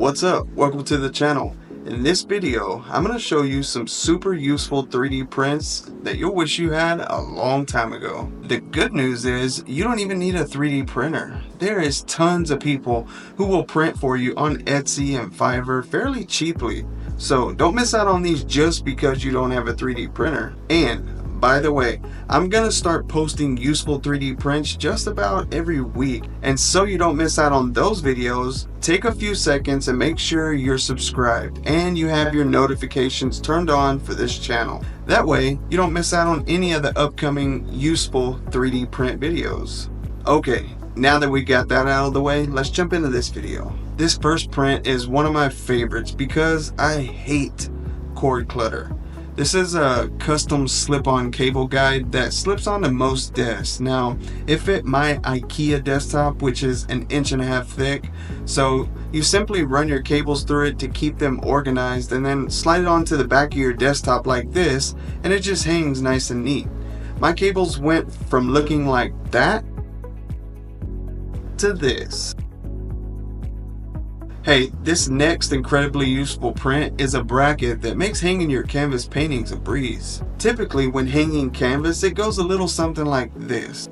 What's up? Welcome to the channel. In this video, I'm going to show you some super useful 3D prints that you'll wish you had a long time ago. The good news is you don't even need a 3D printer. There is tons of people who will print for you on Etsy and Fiverr fairly cheaply. So don't miss out on these just because you don't have a 3D printer. And by the way, I'm gonna start posting useful 3D prints just about every week. And so you don't miss out on those videos, take a few seconds and make sure you're subscribed and you have your notifications turned on for this channel. That way, you don't miss out on any of the upcoming useful 3D print videos. Okay, now that we got that out of the way, let's jump into this video. This first print is one of my favorites because I hate cord clutter. This is a custom slip-on cable guide that slips onto most desks. Now, it fit my IKEA desktop, which is 1.5 inches thick. So you simply run your cables through it to keep them organized and then slide it onto the back of your desktop like this, and it just hangs nice and neat. My cables went from looking like that to this. Hey, this next incredibly useful print is a bracket that makes hanging your canvas paintings a breeze. Typically when hanging canvas, it goes a little something like this.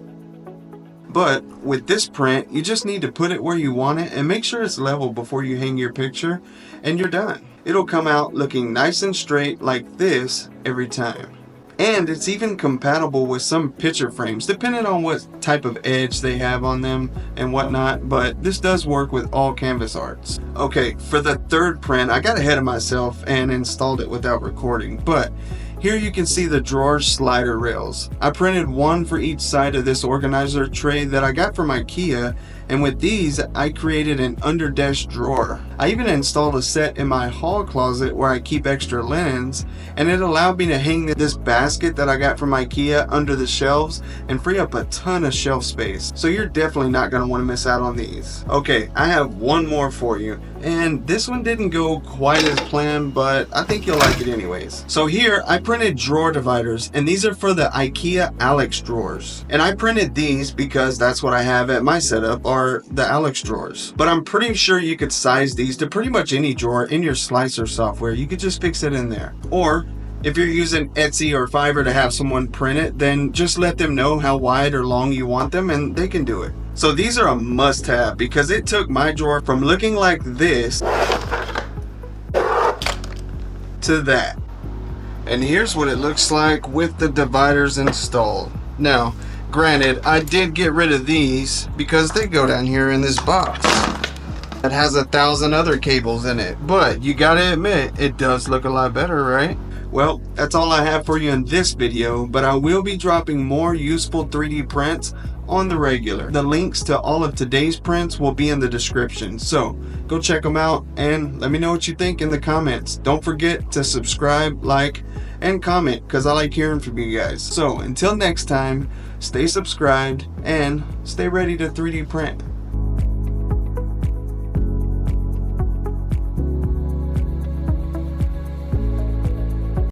But with this print, you just need to put it where you want it and make sure it's level before you hang your picture, and you're done. It'll come out looking nice and straight like this every time. And it's even compatible with some picture frames, depending on what type of edge they have on them and whatnot, but this does work with all canvas arts. Okay, for the third print, I got ahead of myself and installed it without recording, but here you can see the drawer slider rails. I printed one for each side of this organizer tray that I got from IKEA, and with these, I created an under desk drawer. I even installed a set in my hall closet where I keep extra linens, and it allowed me to hang this basket that I got from IKEA under the shelves and free up a ton of shelf space. So you're definitely not going to want to miss out on these. Okay, I have one more for you, and this one didn't go quite as planned, but I think you'll like it anyways. So here, I printed drawer dividers, and these are for the IKEA Alex drawers. And I printed these because that's what I have at my setup, are the Alex drawers. But I'm pretty sure you could size these to pretty much any drawer in your slicer software. You could just fix it in there. Or if you're using Etsy or Fiverr to have someone print it, then just let them know how wide or long you want them and they can do it. So these are a must-have because it took my drawer from looking like this to that. And here's what it looks like with the dividers installed. Now, granted, I did get rid of these because they go down here in this box. It has 1,000 other cables in it, but you gotta admit, it does look a lot better, right? Well, that's all I have for you in this video, but I will be dropping more useful 3D prints on the regular. The links to all of today's prints will be in the description, so go check them out and let me know what you think in the comments. Don't forget to subscribe, like, and comment because I like hearing from you guys. So until next time, stay subscribed and stay ready to 3D print.